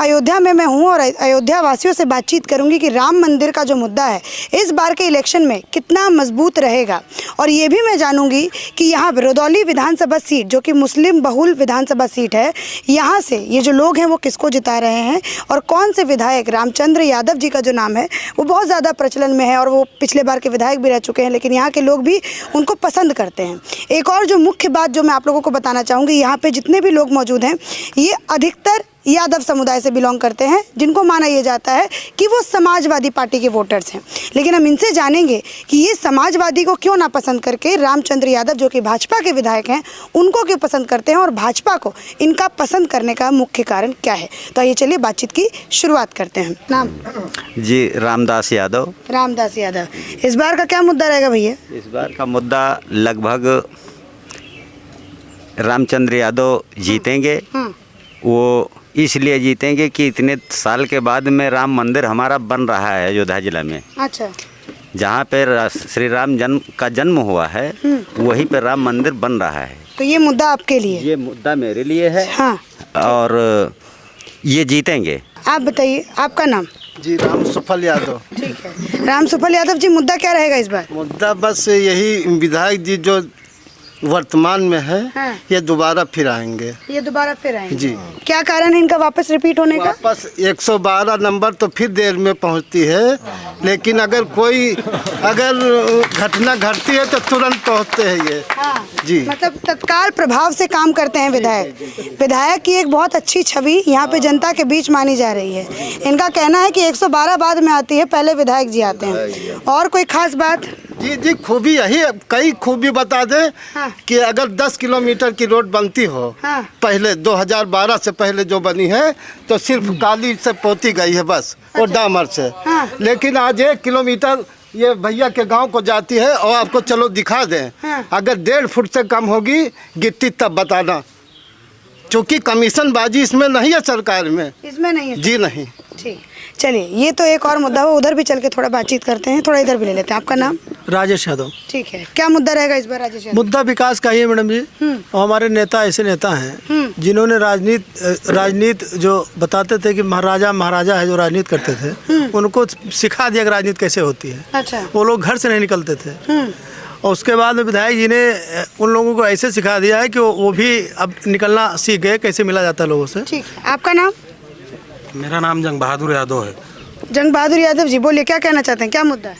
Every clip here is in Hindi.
अयोध्या में मैं हूँ और अयोध्या वासियों से बातचीत करूंगी कि राम मंदिर का जो मुद्दा है इस बार के इलेक्शन में कितना मजबूत रहेगा। और ये भी मैं जानूंगी कि यहाँ रुदौली विधानसभा सीट जो कि मुस्लिम बहुल विधानसभा सीट है, यहाँ से ये जो लोग हैं वो किसको जिता रहे हैं और कौन से विधायक, रामचंद्र यादव जी का जो नाम है वो बहुत ज़्यादा प्रचलन में है और वो पिछले बार के विधायक भी रह चुके हैं, लेकिन यहाँ के लोग भी उनको पसंद करते हैं। एक और जो मुख्य बात जो मैं आप लोगों को बताना चाहूँगी, यहाँ पे जितने भी लोग मौजूद हैं ये अधिकतर यादव समुदाय से बिलोंग करते हैं, जिनको माना यह जाता है कि वो समाजवादी पार्टी के वोटर्स हैं। लेकिन हम इनसे जानेंगे कि ये समाजवादी को क्यों ना पसंद करके रामचंद्र यादव जो कि भाजपा के विधायक हैं उनको क्यों पसंद करते हैं और भाजपा को इनका पसंद करने का मुख्य कारण क्या है। तो आइए चलिए बातचीत की शुरुआत करते हैं। नाम जी रामदास यादव। रामदास यादव, इस बार का क्या मुद्दा रहेगा भैया? इस बार का मुद्दा लगभग रामचंद्र यादव जीतेंगे। वो इसलिए जीतेंगे कि इतने साल के बाद में राम मंदिर हमारा बन रहा है अयोध्या जिला में। अच्छा। जहाँ पे श्री राम का जन्म हुआ है वहीं पे राम मंदिर बन रहा है। तो ये मुद्दा आपके लिए? ये मुद्दा मेरे लिए है। हाँ। और ये जीतेंगे। आप बताइए, आपका नाम? जी राम सुफल यादव। ठीक है, राम सुफल यादव जी, मुद्दा क्या रहेगा इस बार? मुद्दा बस यही, विधायक जी जो वर्तमान में है हाँ। ये दोबारा फिर आएंगे। ये दोबारा फिर आएंगे जी। क्या कारण है इनका वापस रिपीट होने का? वापस 112 नंबर तो फिर देर में पहुंचती है, लेकिन अगर कोई घटना घटती है तो तुरंत पहुंचते हैं ये। हाँ। जी, मतलब तत्काल प्रभाव से काम करते हैं विधायक। विधायक की एक बहुत अच्छी छवि यहाँ पे जनता के बीच मानी जा रही है। इनका कहना है कि 112 बाद में आती है, पहले विधायक जी आते हैं। और कोई खास बात? जी जी, खूबी यही, कई खूबी बता दें। हाँ। कि अगर 10 किलोमीटर की रोड बनती हो, हाँ। पहले 2012 से पहले जो बनी है तो सिर्फ काली से पोती गई है बस। अच्छा। और डामर से। हाँ। लेकिन आज 1 किलोमीटर ये भैया के गांव को जाती है और आपको चलो दिखा दें। हाँ। अगर 1.5 फुट से कम होगी गिट्टी तब बताना, क्योंकि कमीशन बाजी इसमें नहीं है सरकार में। इसमें नहीं है? जी नहीं। ठीक, चलिए ये तो एक और मुद्दा हो, उधर भी चल के थोड़ा बातचीत करते हैं, थोड़ा इधर भी ले लेते हैं। आपका नाम? राजेश यादव। ठीक है, क्या मुद्दा रहेगा इस बार राजेश यादव? मुद्दा विकास का ही है मैडम जी। और हमारे नेता ऐसे नेता हैं जिन्होंने राजनीति जो बताते थे कि महाराजा है जो राजनीति करते थे, उनको सिखा दिया कि राजनीति कैसे होती है। अच्छा। वो लोग घर से नहीं निकलते थे और उसके बाद में विधायक जी ने उन लोगों को ऐसे सिखा दिया है कि वो भी अब निकलना सीख गए, कैसे मिला जाता है लोगों से। ठीक, आपका नाम? मेरा नाम जंग बहादुर यादव है। जंग बहादुर यादव जी, बोलिए क्या कहना चाहते हैं, क्या मुद्दा है?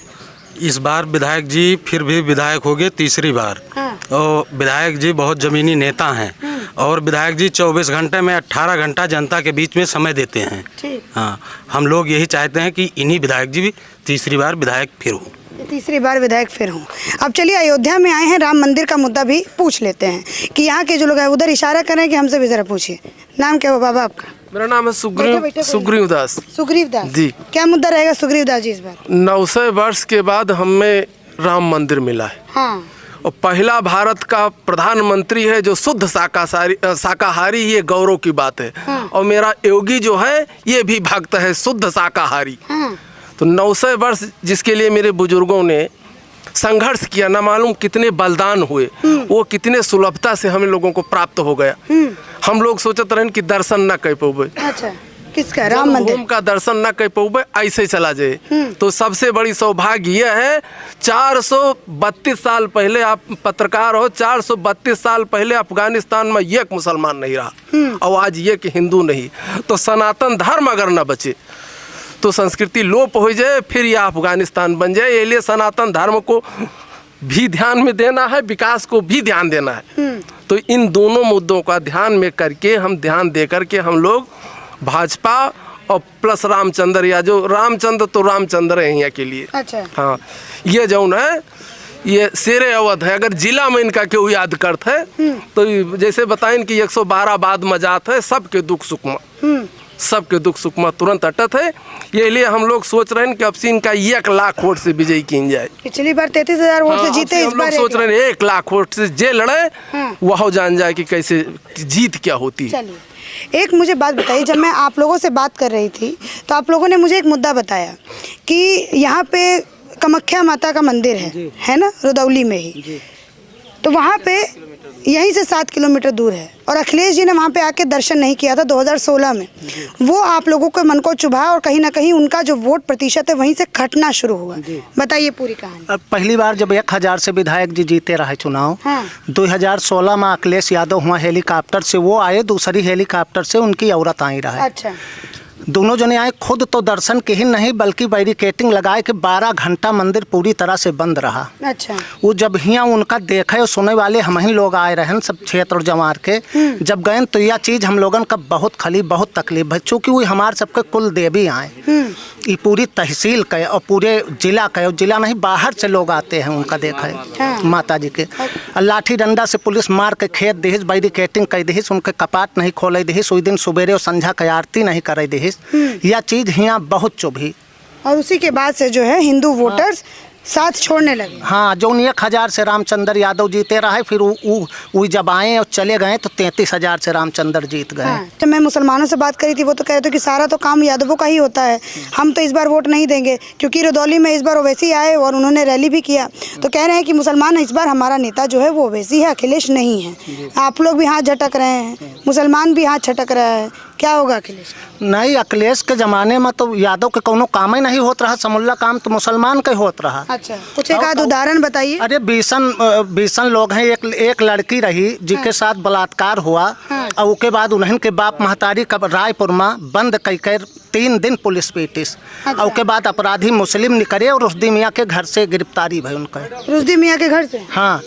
इस बार विधायक जी फिर भी विधायक हो गए तीसरी बार। हाँ। और विधायक जी बहुत जमीनी नेता हैं और विधायक जी 24 घंटे में 18 घंटा जनता के बीच में समय देते हैं। ठीक। हाँ, हम लोग यही चाहते हैं कि इन्हीं विधायक जी भी तीसरी बार विधायक फिर हों। तीसरी बार विधायक फिर हूँ। अब चलिए अयोध्या में आए हैं, राम मंदिर का मुद्दा भी पूछ लेते हैं कि यहाँ के जो लोग हैं उधर इशारा करें कि हमसे भी जरा पूछिए। नाम क्या हो बाबा आपका? मेरा नाम है सुग्रीव दास। सुग्रीव दास जी। क्या मुद्दा रहेगा सुग्रीव दास जी इस बार? 900 वर्ष के बाद हमें राम मंदिर मिला है। हाँ। और पहला भारत का प्रधानमंत्री है जो शुद्ध शाकाहारी, ये गौरव की बात है। हाँ। और मेरा योगी जो है ये भी भक्त है शुद्ध शाकाहारी। हाँ। तो 900 वर्ष जिसके लिए मेरे बुजुर्गों ने संघर्ष किया, ना मालूम कितने बलिदान हुए, वो कितने सुलभता से हम लोगों को प्राप्त हो गया। हम लोग सोचते रहे कि दर्शन ना कर पाओगे। अच्छा, किसका? राम मंदिर का दर्शन ना कर पाओगे, ऐसे चला जाए। तो सबसे बड़ी सौभाग्य यह है 432 साल पहले, आप पत्रकार हो, 432 साल पहले अफगानिस्तान में एक मुसलमान नहीं रहा और आज एक हिंदू नहीं। तो सनातन धर्म अगर न बचे तो संस्कृति लोप हो जाए, फिर यह अफगानिस्तान बन जाए। इसलिए सनातन धर्म को भी ध्यान में देना है, विकास को भी ध्यान देना है। तो इन दोनों मुद्दों का ध्यान में करके हम ध्यान दे करके हम लोग भाजपा और प्लस रामचंद्र, या जो रामचंद्र तो रामचंद्र है यहाँ के लिए। अच्छा। हाँ, ये जौन है ये शेरे अवध है। अगर जिला में इनका क्यों याद करते है तो जैसे बताएं कि 112 बाद मजात है, सबके दुख सुख में, सबके दुख सुख में तुरंत अटत है। ये लिए हम लोग सोच रहे हैं कि अब से इनका 1 लाख वोट से विजयी की जाए। पिछली बार 33,000 वोट से जीते, इस बार सोच रहे हैं 1 लाख वोट से जे लड़े वह जान जाए कि कैसे जीत क्या होती है। चलिए एक मुझे बात बताइए, जब मैं आप लोगों से बात कर रही थी तो आप लोगों ने मुझे एक मुद्दा बताया कि यहाँ पे कामाख्या माता का मंदिर है ना, रुदौली में ही। तो वहाँ पे यहीं से 7 किलोमीटर दूर है और अखिलेश जी ने वहाँ पे आके दर्शन नहीं किया था 2016 में। वो आप लोगों के मन को चुभा और कहीं ना कहीं उनका जो वोट प्रतिशत है वहीं से घटना शुरू हुआ। बताइए पूरी कहानी। अब पहली बार जब 1000 से विधायक जी जीते रहे चुनाव, हाँ। 2016 में अखिलेश यादव हुआ हेलीकॉप्टर से, वो आए, दूसरी हेलीकॉप्टर से उनकी औरत आई रहे। अच्छा। दोनों जने आए, खुद तो दर्शन के ही नहीं बल्कि बैरिकेटिंग लगाए कि 12 घंटा मंदिर पूरी तरह से बंद रहा। अच्छा। वो जब हियाँ उनका देखे और सुने वाले हम ही लोग आए रहे सब क्षेत्र जमार के, जब गए तो यह चीज़ हम लोगन का बहुत खली, बहुत तकलीफ है, चूँकि वो हमारे सबके कुल देवी आए। ये पूरी तहसील के और पूरे जिला के, और जिला नहीं बाहर से लोग आते हैं उनका देखे माता जी के। लाठी डंडा से पुलिस मार के खेत दहिस, बैरिकेटिंग कर दहिस, उनके कपाट नहीं खोले दहिस, उस दिन सुबेरे और संझा के आरती नहीं करे दहिस। यह चीज़ यहाँ बहुत चुभी और उसी के बाद से जो है हिंदू वोटर्स साथ छोड़ने लगे। हाँ, जो 1000 से रामचंद्र यादव जीते रहे, फिर वो जब आए और चले गए तो 33,000 से रामचंद्र जीत गए। हाँ। जब मैं मुसलमानों से बात करी थी वो तो कह रहे थे कि सारा तो काम यादवों का ही होता है, हम तो इस बार वोट नहीं देंगे, क्योंकि रुदौली में इस बार ओवैसी आए और उन्होंने रैली भी किया। तो कह रहे हैं कि मुसलमान इस बार हमारा नेता जो है वो ओवैसी है, अखिलेश नहीं है। आप लोग भी हाथ झटक रहे हैं, मुसलमान भी हाथ छटक रहा है, क्या होगा अखिलेश? नहीं, अखिलेश के ज़माने में तो यादव के कोनो काम ही नहीं होत रहा, समूला काम तो मुसलमान के होत रहा। अच्छा, कुछ एक आध उदाहरण बताइए। अरे 20 लोग हैं, एक लड़की रही जिसके साथ बलात्कार हुआ, और उसके बाद उन्हें के बाप महतारी कब रायपुर में बंद कर 3 दिन पुलिस पीटिस। और उसके बाद अपराधी मुस्लिम निकले और रुश्दी मियाँ के घर से गिरफ्तारी भई उनका। रुश्दी मियाँ के घर से? हाँ,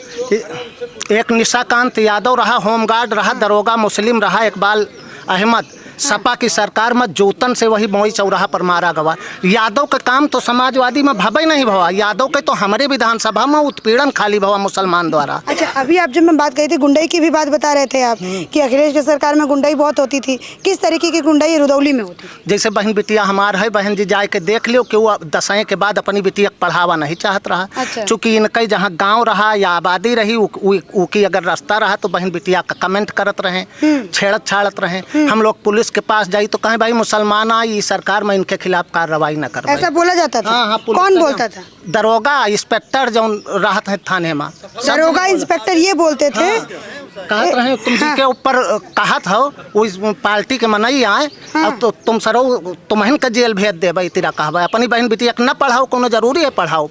एक निशाकांत यादव रहा, होमगार्ड रहा, दरोगा मुस्लिम रहा, इकबाल अहमद। सपा की सरकार में जूतन से वही मोई चौराहा पर मारा गवा। यादव का काम तो समाजवादी में भवे नहीं भवा, यादव के तो हमारे विधानसभा में उत्पीड़न खाली भवा मुसलमान द्वारा। अच्छा, अभी आप जब मैं बात कही थी गुंडाई की भी बात बता रहे थे आप कि अखिलेश की सरकार में गुंडाई बहुत होती थी, किस तरीके की गुंडाई रुदौली में होती? जैसे बहन बिटिया हमार है, बहन जी जाए के देख लियो कि वो 10 के बाद अपनी बिटिया पढ़ावा नहीं चाहत रहा। अच्छा। चूँकि इनका जहाँ गाँव रहा या आबादी रही, उकी अगर रास्ता रहा तो बहन बिटिया का कमेंट करत रहे, छेड़त छाड़त रहे। हम लोग पुलिस के पास जाई तो कहें भाई मुसलमान आई सरकार में इनके खिलाफ कार्रवाई न कर। ऐसा बोला जाता था? हाँ, कौन बोलता था? दरोगा इंस्पेक्टर जो रहते हैं थाने में, दरोगा इंस्पेक्टर ये बोलते थे। कहत रहे तुम जी के ऊपर कहत हो उस पार्टी के मनई आए, अब तो तुम सरो तुम्हें का जेल भेज देवे, तेरा कहबा अपनी बहन बेटिया न पढ़ाओ, कोनो जरूरी है पढ़ाओ,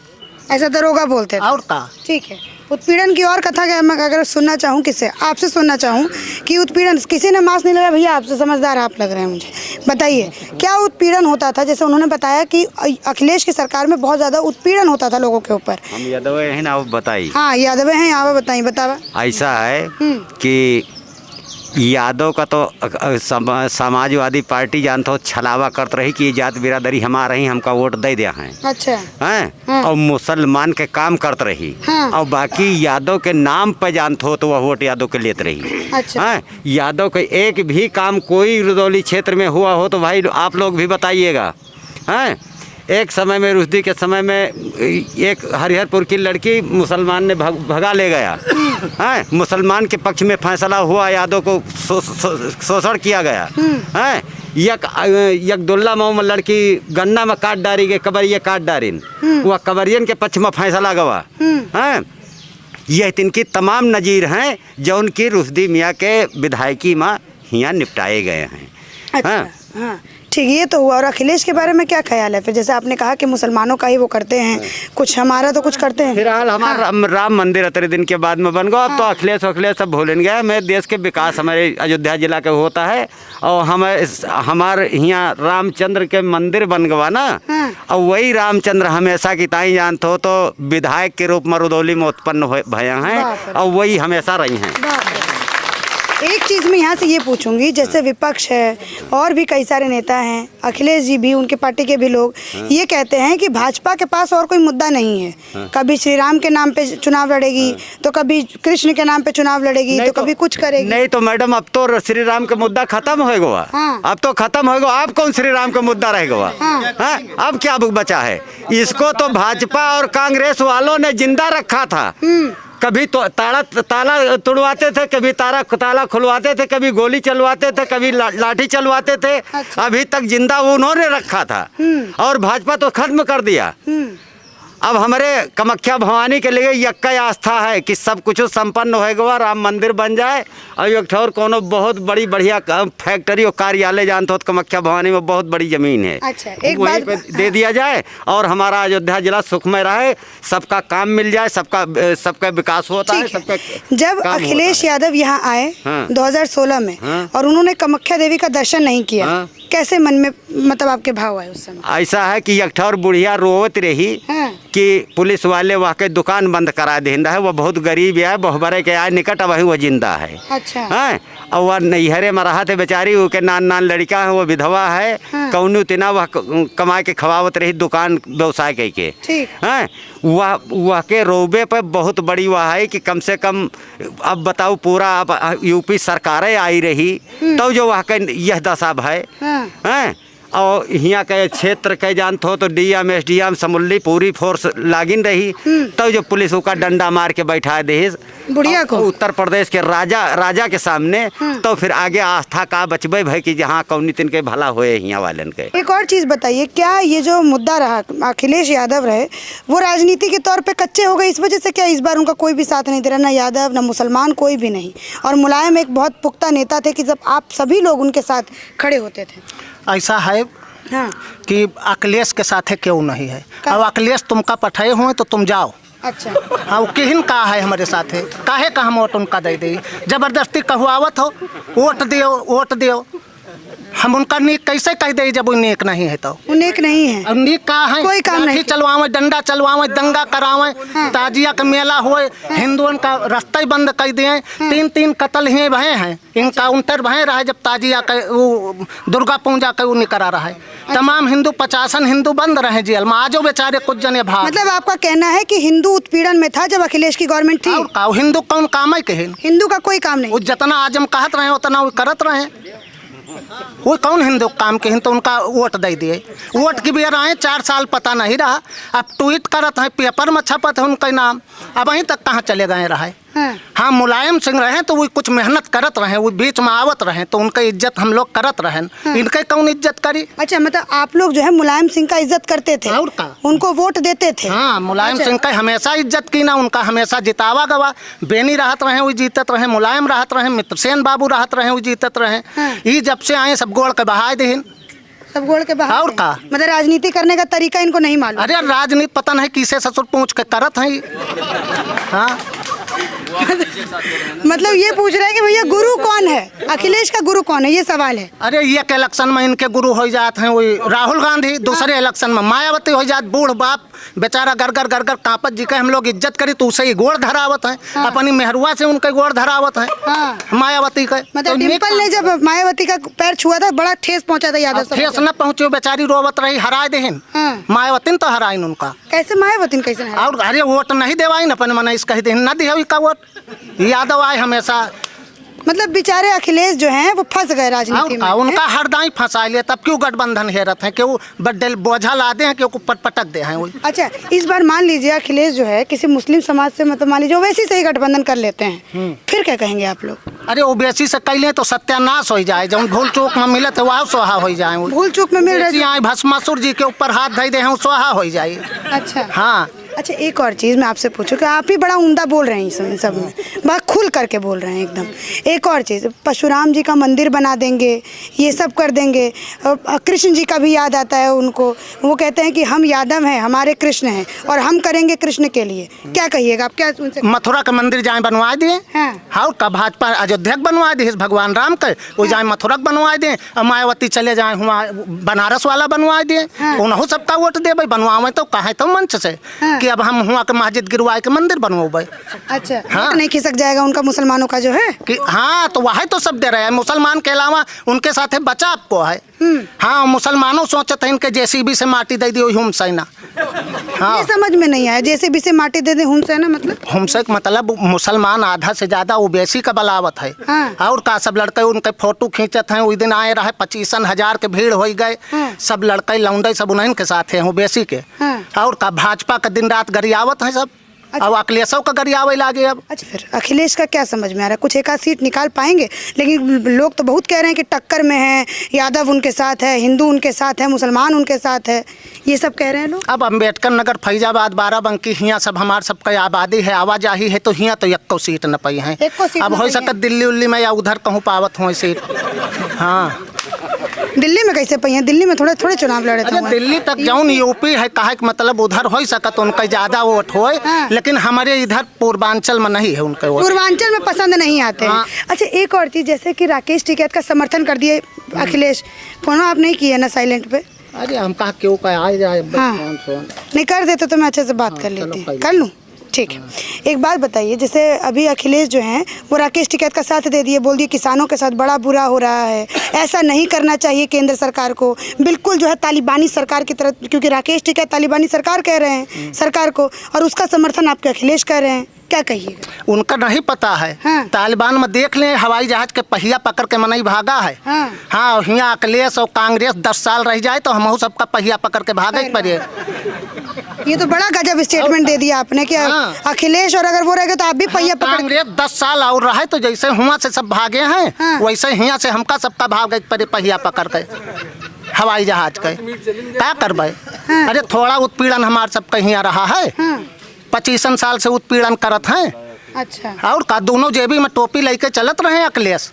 ऐसा दरोगा बोलते थे। और का? ठीक है, उत्पीड़न की और कथा क्या मैं अगर सुनना चाहूँ, किससे आपसे सुनना चाहूँ कि उत्पीड़न किसी ने मांस नहीं लगा? भैया आपसे समझदार आप लग रहे हैं मुझे, बताइए क्या उत्पीड़न होता था? जैसे उन्होंने बताया कि अखिलेश की सरकार में बहुत ज़्यादा उत्पीड़न होता था लोगों के ऊपर। हम यादव हैं ना, आप बताइए। हाँ, यादव हैं, आप बताइए। बतावा। ऐसा है कि यादव का तो समाजवादी पार्टी जानते हो छलावा करते रही कि जात बिरादरी हमारा ही, हमका वोट दे दिया है। अच्छा। हैं? और मुसलमान के काम करते रही। हाँ। और बाकी यादव के नाम पे जानते हो तो वह वोट यादव के लेते रही। अच्छा। हैं? यादव के एक भी काम कोई रुदौली क्षेत्र में हुआ हो तो भाई आप लोग भी बताइएगा। हैं? एक समय में रुश्दी के समय में एक हरिहरपुर की लड़की मुसलमान ने भगा ले गया। हैं? मुसलमान के पक्ष में फैसला हुआ, यादव को शोषण किया गया। हैं? यकदुल्ला मोहम्मद लड़की गन्ना में काट डारी गई, कबरिया काट डारिन, वह कबरियन के पक्ष में फैसला गवा। हैं? यह तिनकी तमाम नज़ीर हैं जो उनकी रुश्दी मियाँ के विधायकी में हियाँ निपटाए गए हैं। अच्छा। हाँ, ठीक, ये तो हुआ। और अखिलेश के बारे में क्या ख्याल है फिर? जैसे आपने कहा कि मुसलमानों का ही वो करते हैं, कुछ हमारा तो कुछ करते हैं। फिलहाल हमारा राम मंदिर अतरे दिन के बाद में बन गया। अब तो अखिलेश सब भूलन गया। मैं देश के विकास हमारे अयोध्या जिला के होता है और हमारे यहाँ रामचंद्र के मंदिर बन गवा ना। और वही रामचंद्र हमेशा की ताई जानते हो तो विधायक के रूप में रुदौली में उत्पन्न भया हैं और वही हमेशा रही हैं। एक चीज़ मैं यहाँ से ये पूछूंगी, जैसे विपक्ष है और भी कई सारे नेता हैं, अखिलेश जी भी, उनके पार्टी के भी लोग ये कहते हैं कि भाजपा के पास और कोई मुद्दा नहीं है। कभी श्री राम के नाम पे चुनाव लड़ेगी, तो कभी कृष्ण के नाम पे चुनाव लड़ेगी, तो कभी कुछ करेगी। नहीं तो मैडम अब तो श्री राम का मुद्दा खत्म हो गया। अब तो खत्म हो गया। अब कौन श्री राम का मुद्दा रह गया? अब क्या बचा है? इसको तो भाजपा और कांग्रेस वालों ने जिंदा रखा था। कभी तो ताला तोड़वाते थे, कभी ताला खुलवाते थे, कभी गोली चलवाते थे, कभी लाठी चलवाते थे। अभी तक जिंदा उन्होंने रखा था और भाजपा तो खत्म कर दिया। अब हमारे कामाख्या भवानी के लिए यक्का आस्था है कि सब कुछ संपन्न होएगा, राम मंदिर बन जाए और एक ठौर कोनो बहुत बड़ी बढ़िया फैक्ट्री और कार्यालय जानते हो तो कामाख्या भवानी में बहुत बड़ी जमीन है। अच्छा, एक वहीं बात पे दे दिया जाए और हमारा अयोध्या जिला सुखमय रहे, सबका काम मिल जाए, सबका विकास होता है, सबका जब काम अखिलेश होता है। यादव यहाँ आए हाँ। 2016 में हाँ। और उन्होंने कामाख्या देवी का दर्शन नहीं किया, हाँ। कैसे मन में मतलब आपके भाव आए उस समय? ऐसा है कि एक ठौर बुढ़िया रोवत रही हाँ। कि पुलिस वाले वहाँ के दुकान बंद करा दें रहे, वो बहुत गरीब है, बहुबरे के आए निकट, वही वो जिंदा है। अच्छा। हैं और वह नैहरे में रहा थे बेचारी, वो के नान लड़का है, वो विधवा है। हाँ। कौनो तिना वह कमा के खवावत रही, दुकान व्यवसाय के ठीक। हैं वह के रोबे पर बहुत बड़ी वह है कि कम से कम अब बताओ पूरा अब यूपी सरकारें आई रही तो जो वहाँ के यह दशा है। हाँ। हैं और यहाँ के क्षेत्र के जानते हो तो डीएम एसडीएम समुल्ली पूरी फोर्स लागिन रही तो जो पुलिस का डंडा मार के बैठा दे बुढ़िया को उत्तर प्रदेश के राजा के सामने। तो फिर आगे आस्था का बचबे भाई कि जहाँ कौनी तिन के भला होए यहाँ वालन के। एक और चीज़ बताइए, क्या ये जो मुद्दा रहा अखिलेश यादव रहे वो राजनीति के तौर पे कच्चे हो गए इस वजह से? क्या इस बार उनका कोई भी साथ नहीं दे रहा, ना यादव ना मुसलमान, कोई भी नहीं? और मुलायम एक बहुत पुख्ता नेता थे कि जब आप सभी लोग उनके साथ खड़े होते थे। ऐसा है हाँ। कि अखिलेश के साथ है क्यों नहीं है? अब अखिलेश तुमका पठाए हुए तो तुम जाओ। अच्छा। हाँ वो किहिन का है हमारे साथ है, काहे का हम वोट उनका दे दी? जबरदस्ती कहुआवत हो, वोट दियो। हम उनका नीक कैसे कह दे जब वो नेक नहीं है? तो वो नेक नहीं है, अब नीक का है? कोई काम नहीं। चलवावे, डंडा चलवावे, दंगा करावे, ताजिया का मेला हुए, हिंदुओं का रास्ता ही बंद कर दिए। 3 कत्ल ही भय हैं, इनकाउंटर भय रहा है जब ताजिया का वो दुर्गा पूजा का वो निकला रहा है। तमाम हिंदू 50 हिंदू बंद रहे जेल में, आजो बेचारे कुछ जने भाग। मतलब आपका कहना है कि हिंदू उत्पीड़न में था जब अखिलेश की गवर्नमेंट थी? और का हिंदू कौन काम है कहे? हिंदू का कोई काम नहीं। वो जितना आजम कहत रहे उतना वो करत रहे। वो कौन हिंदू काम के तो उनका वोट दे दिए। वोट की भी रहे 4 साल पता नहीं रहा, अब ट्वीट करत है, पेपर में छपत है उनका नाम, अब वहीं तक कहाँ चले गए रहे। हाँ मुलायम सिंह रहे तो वो कुछ मेहनत करत रहे, वो बीच में आवत रहे तो उनका इज्जत हम लोग करत रहे। इनके कौन इज्जत करी? अच्छा, मतलब आप लोग जो है मुलायम सिंह का इज्जत करते थे और का? उनको वोट देते थे? हाँ मुलायम सिंह का हमेशा इज्जत की ना, उनका हमेशा जितावा गवा। बेनी रहत रहे वो जीतत रहे, मुलायम रहत रहे, मित्रसेन बाबू रहत रहे वो जीतत रहे। ये जब से आए सब गोड़ के बहा देहिन, सब गोड़ के बाहर। और का? मतलब राजनीति करने का तरीका इनको नहीं मालूम। अरे राजनीति पता नहीं किसे ससुर पूछ के करत है। हाँ मतलब ये पूछ रहे हैं कि भैया गुरु कौन है, अखिलेश का गुरु कौन है, ये सवाल है। अरे ये के इलेक्शन में इनके गुरु हो जाते हैं वही राहुल गांधी, दूसरे इलेक्शन में मायावती हो जात, बूढ़ बाप बेचारा गरगर कांपत जी के हम लोग इज्जत करी तो उसे ही गोड़ धरावत है। अपनी मेहरुआ से उनके गोड़ धरावत है। मायावती का मतलब डिम्पल ने जब मायावती का पैर छुआ था बड़ा ठेस पहुंचा था यादव साहब। ठेस न पहुंचे, बेचारी रोवत रही, हरा देहिन। मायावती तो हराइन उनका। कैसे मायावती कैसे हराई? और अरे वोट नहीं देवाई न अपन मना कह दे न दिया का वोट। यादव आए हमेशा, मतलब बेचारे अखिलेश जो हैं वो फंस गए राजनीति में। उनका हरदाई फंसा लिया, तब क्यों गठबंधन हेरत है? क्यों बड्डे बोझा लादे हैं, क्यों ऊपर पटक दे हैं? वही अच्छा, इस बार मान लीजिए अखिलेश जो है किसी मुस्लिम समाज से मतलब मान लीजिए वैसे सही गठबंधन कर लेते हैं, फिर क्या कहेंगे आप लोग? अरे ओबीसी से कैले तो सत्यानाश हो जाए, जब भूल चूक में मिले तो वह सोहा हो जाए। भूल चूक में मिल रहे भस्मासुर जी के ऊपर हाथ धई दे हैं, सोहा हो जाए। अच्छा हाँ। अच्छा, एक और चीज़ मैं आपसे पूछूं कि आप ही बड़ा उम्दा बोल रहे हैं इन सब में, बहुत खुल करके बोल रहे हैं एकदम। एक और चीज़, परशुराम जी का मंदिर बना देंगे, ये सब कर देंगे, कृष्ण जी का भी याद आता है उनको, वो कहते हैं कि हम यादव हैं, हमारे कृष्ण हैं और हम करेंगे कृष्ण के लिए। क्या कहिएगा आप? क्या उनसे? मथुरा का मंदिर जाए बनवा दिए। हाँ का भाजपा अयोध्या बनवा दिए भगवान राम का, वो जाए मथुरा बनवा दिए। और मायावती चले जाए हुआ बनारस वाला बनवा दिए। उन्होंने सबका वोट दे भाई, बनवावे तो कहे तो मंच से कि अब हम हुआ के मस्जिद गिरवाए के मंदिर बनवाए। अच्छा, हाँ। नहीं खिसक जाएगा उनका मुसलमानों का जो है कि हाँ तो वही तो सब दे रहे हैं। मुसलमान के अलावा उनके साथ बचा आपको है। हाँ मुसलमानों सोचते हैं इनके जेसीबी से माटी दे दी हुम सैना। हाँ ये समझ में नहीं आया, जेसीबी से माटी दे दे हुम सैना मतलब? हुम से मतलब मुसलमान आधा से ज्यादा ओबीसी का बलावत है। हाँ। और का सब लड़के उनके फोटो खींचत हैं। उस दिन आए रहे 25,000 के भीड़ हो गए। सब लड़के लौंडे सब उन्हीं के साथ हैं ओबीसी के। और का भाजपा का दिन रात गरियावत है सब। अब अखिलेशों का गरियावे लागे अब। अच्छा, फिर अखिलेश का क्या समझ में आ रहा है? कुछ एक आध सीट निकाल पाएंगे? लेकिन लोग तो बहुत कह रहे हैं कि टक्कर में है, यादव उनके साथ है, हिंदू उनके साथ है, मुसलमान उनके साथ है, ये सब कह रहे हैं लोग। अब अम्बेडकर नगर, फैजाबाद, बाराबंकी, हियाँ सब हमार सबका आबादी है, आवाजाही है, तो हियाँ तो एक को सीट न पाई है। अब हो सकता दिल्ली उल्ली में या उधर कहूँ पावत हो सीट। हाँ, दिल्ली में कैसे पाई हैं? दिल्ली में थोड़े थोड़े चुनाव लड़े थे। दिल्ली तक जाऊन यूपी है, कहा कि मतलब उधर हो सकत उनका ज्यादा वोट हो। हाँ। लेकिन हमारे इधर पूर्वांचल में नहीं है उनके वोट। पूर्वांचल में पसंद नहीं आते हैं। हाँ। अच्छा, एक और चीज़, जैसे कि राकेश टिकैत का समर्थन कर दिए अखिलेश, फोन आप नहीं किए ना साइलेंट पे? अरे हम कहा क्यों का आ जाए। हाँ। नहीं कर देते तो मैं अच्छे से बात कर लेती। कर लूँ? ठीक है। एक बात बताइए, जैसे अभी अखिलेश जो हैं वो राकेश टिकैत का साथ दे दिए, बोल दिए किसानों के साथ बड़ा बुरा हो रहा है, ऐसा नहीं करना चाहिए केंद्र सरकार को, बिल्कुल जो है तालिबानी सरकार की तरफ, क्योंकि राकेश टिकैत तालिबानी सरकार कह रहे हैं सरकार को, और उसका समर्थन आपके अखिलेश कर रहे हैं, क्या कहिएगा? उनका नहीं पता है। हाँ। तालिबान में देख लें, हवाई जहाज के पहिया पकड़ के मनई भागा है। हाँ। हाँ, यहाँ अखिलेश और कांग्रेस 10 साल रह जाए तो हम सबका पहिया पकड़ के भागे पड़े। ये तो बड़ा गजब स्टेटमेंट दे दिया आपने कि हाँ। अखिलेश और अगर वो रहेगा तो आप भी पहिया पकड़। कांग्रेस 10 साल और रहे तो जैसे हुआ से सब भागे हैं। हाँ। वैसे यहाँ से हमका सबका भागे पड़े पहिया पकड़ के हवाई जहाज के। क्या करबे? हाँ। अरे थोड़ा उत्पीड़न हमार सबका यहाँ रहा है। 25 साल से उत्पीड़न करत हैं। अच्छा, और का दोनों जेबी में टोपी लेके चलत रहे अखिलेश,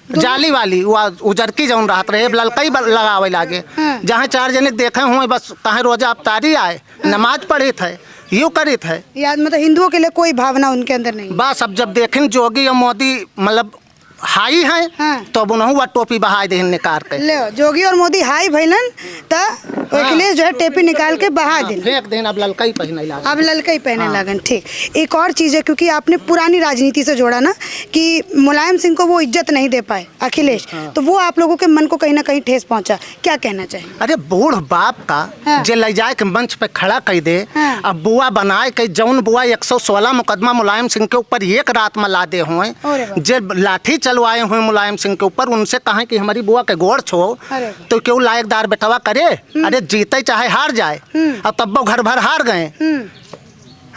जाली वाली वो उजरकी जौन रहत रहे, ललकई लगावे लागे। हाँ। जहाँ 4 जने देखे हुए बस कहे रोजा अफ्तारी आए, नमाज पढ़ी थे, यूँ करी थे। याद मतलब हिंदुओं के लिए कोई भावना उनके अंदर नहीं। बस अब जब देखें जोगी और मोदी मतलब हाई हैं। हाँ। तो बुनहु वा टोपी बहाई दे निकाल के। ले जोगी और मोदी हाई भैलन त अखिलेश जो है टेपी निकाल के बहा दिन। फेंक देन, अब ललकई पहने लगा। अब ललकई पहने लगन। ठीक, एक और चीज़ है, क्योंकि आपने पुरानी राजनीति से जोड़ा ना कि मुलायम सिंह को वो इज्जत नहीं दे पाए अखिलेश, तो वो आप लोगों के मन को कहीं ना कहीं ठेस पहुंचा, क्या कहना चाहिए? अरे बूढ़ बाप का हाँ। जे ले जाए के मंच पे खड़ा कर दे। हाँ। अब बुआ बनाए के जौन बुआ 116 मुकदमा मुलायम सिंह के ऊपर एक रात में लादे हुए, अरे वाह। जे लाठी चलवाए हुए मुलायम सिंह के ऊपर, उनसे कहें कि हमारी बुआ के गोड़ छो अरे वाह। तो क्यों लायकदार बेटवा करे। अरे जीते चाहे हार जाए, अब तब वो घर भर हार गए।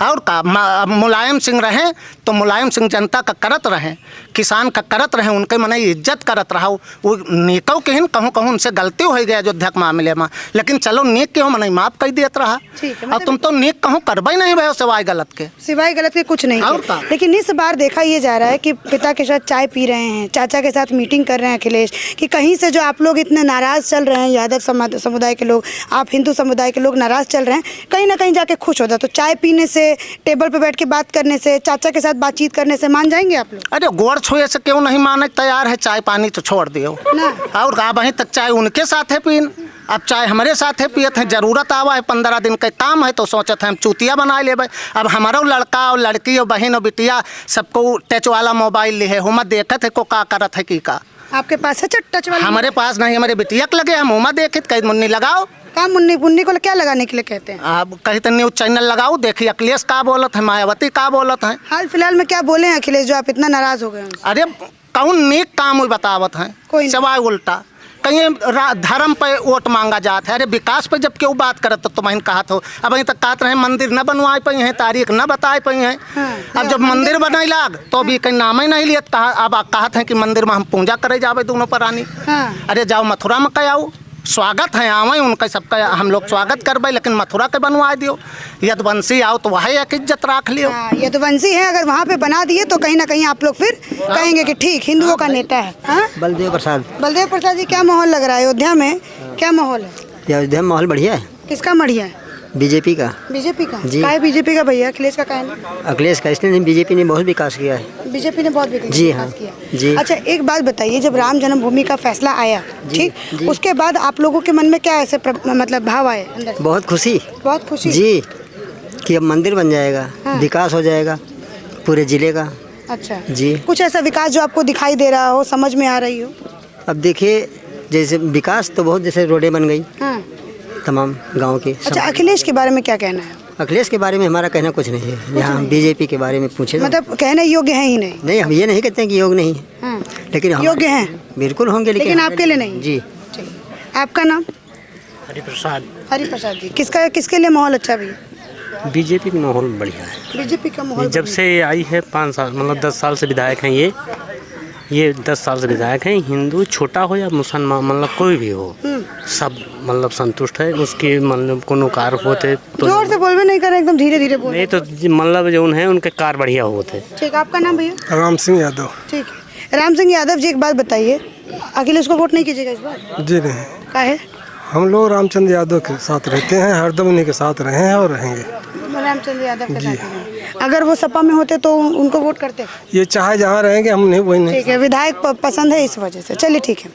और का मुलायम सिंह रहे तो मुलायम सिंह जनता का करत रहे, किसान का करत रहे, उनके मन इज्जत करत रहा। वो नेको के हिन कहूँ कहूँ उनसे गलती हो गया अयोध्या के मामले में, लेकिन चलो नेक के हो मन माफ कर देत रहा। ठीक है, और तुम तो नेक कहूँ करबे नहीं भाई सिवाय गलत के। सिवाय गलत के कुछ नहीं और किया। का? लेकिन इस बार देखा ये जा रहा है कि पिता के साथ चाय पी रहे हैं, चाचा के साथ मीटिंग कर रहे हैं अखिलेश, कि कहीं से जो आप लोग इतने नाराज़ चल रहे हैं, यादव समुदाय के लोग, आप हिंदू समुदाय के लोग नाराज़ चल रहे हैं, कहीं ना कहीं जाके खुश होता। तो चाय पीने से, टेबल पे बैठ के बात करने से, चाचा के साथ बातचीत करने से मान जाएंगे आप लोग? अरे गोड़ छुए से क्यों नहीं माने तैयार है, चाय पानी तो छोड़ दियो ना। और अब वहीं तक चाय उनके साथ है पीन, अब चाय हमारे साथ है पियत है। जरूरत आवा है, 15 दिन का काम है तो सोचत है हम चूतिया बना ले। अब हमारा लड़का और लड़की और बहन और बिटिया सबको टच वाला मोबाइल ले है, हम देखत है को का करत है की का। आपके पास है टच वाला? हमारे पास नहीं, हमारे बिटिया के लगे, हम उमा देखित कहीं मुन्नी लगाओ। का मुन्नी को क्या लगाने के लिए कहते हैं? अब कहीं तो न्यूज चैनल लगाओ, देखिए अखिलेश का बोलत है, मायावती का बोलत है। हाल फिलहाल में क्या बोले हैं अखिलेश जो आप इतना नाराज हो गए हैं? अरे कौन नेक काम हुई बतावत है, कोई नहीं। सिवाय उल्टा कहीं धर्म पे वोट मांगा जाता है। अरे विकास पे जब क्यों बात करत तो तुम्हें कहा तो अब अभी तक कहते रहे मंदिर न बनवाए पाई हैं, तारीख न बताए पाई हैं। हाँ। अब जब मंदिर बनाई लाग तो भी कहीं नाम ही नहीं लिया। कहा अब कहते हैं कि मंदिर में हम पूजा करे जावे दोनों प्राणी। हाँ। अरे जाओ मथुरा में कह आओ, स्वागत है आवे उनका सबका, हम लोग स्वागत करबे, लेकिन मथुरा के बनवा दियो। यदुवंशी आओ तो वह एक इज्जत रख लियो। हाँ, यदुवंशी है, अगर वहाँ पे बना दिए तो कहीं ना कहीं आप लोग फिर कहेंगे कि ठीक हिंदुओं का नेता है। हाँ? बलदेव प्रसाद जी, क्या माहौल लग रहा है अयोध्या में? क्या माहौल है अयोध्या में? माहौल बढ़िया है, किसका बढ़िया है? बीजेपी का। बीजेपी का? जी। का है बीजेपी का भैया? अखिलेश का है? अखिलेश का इसने नहीं, बीजेपी ने बहुत विकास किया है। बीजेपी ने बहुत जी विकास हाँ, किया। जी। अच्छा, एक बात बताइए, जब राम जन्मभूमि का फैसला आया, ठीक, उसके बाद आप लोगों के मन में क्या ऐसे मतलब भाव आए अंदर से? बहुत खुशी बहुत खुशी जी कि अब मंदिर बन जाएगा। हाँ। विकास हो जाएगा पूरे जिले का। अच्छा जी। कुछ ऐसा विकास जो आपको दिखाई दे रहा हो, समझ में आ रही हो? अब देखिए जैसे विकास तो बहुत, जैसे रोडें बन गई हाँ। तमाम गांव की। अच्छा, अखिलेश के बारे में क्या कहना है? अखिलेश के बारे में हमारा कहना कुछ नहीं है। यहाँ हम बीजेपी के बारे में पूछे तो मतलब कहने योग्य है ही नहीं? नहीं, हम ये नहीं कहते हैं कि योग नहीं है, हाँ। लेकिन हम योग्य हैं? बिल्कुल होंगे, लेकिन आपके लिए नहीं? जी। ठीक। आपका नाम? हरिप्रसाद। हरिप्रसाद जी। किसका किसके लिए माहौल अच्छा भी है? बीजेपी का माहौल बढ़िया है। बीजेपी का माहौल जब से ये आई है 5 साल मतलब 10 साल से विधायक हैं ये 10 साल से विधायक हैं। हिंदू छोटा हो या मुसलमान मतलब कोई भी हो सब मतलब संतुष्ट है उसकी मतलब कोनो कार होते तो जोर से बोलबे नहीं कर, एकदम धीरे धीरे बोल। नहीं तो मतलब जो है उनके कार बढ़िया होते। ठीक, आपका नाम भैया? राम सिंह यादव। ठीक है, राम सिंह यादव जी, एक बात बताइए, अखिलेश को वोट नहीं कीजिएगा इस बार? जी नहीं, का है? हम लोग रामचंद्र यादव के साथ रहते हैं, हरदम उन्हीं के साथ रहे हैं और रहेंगे। रामचंद्र यादव के साथ हैं। अगर वो सपा में होते तो उनको वोट करते? ये चाहे जहाँ रहेंगे हम नहीं वही नहीं। ठीक है, विधायक पसंद है इस वजह से। चलिए ठीक है।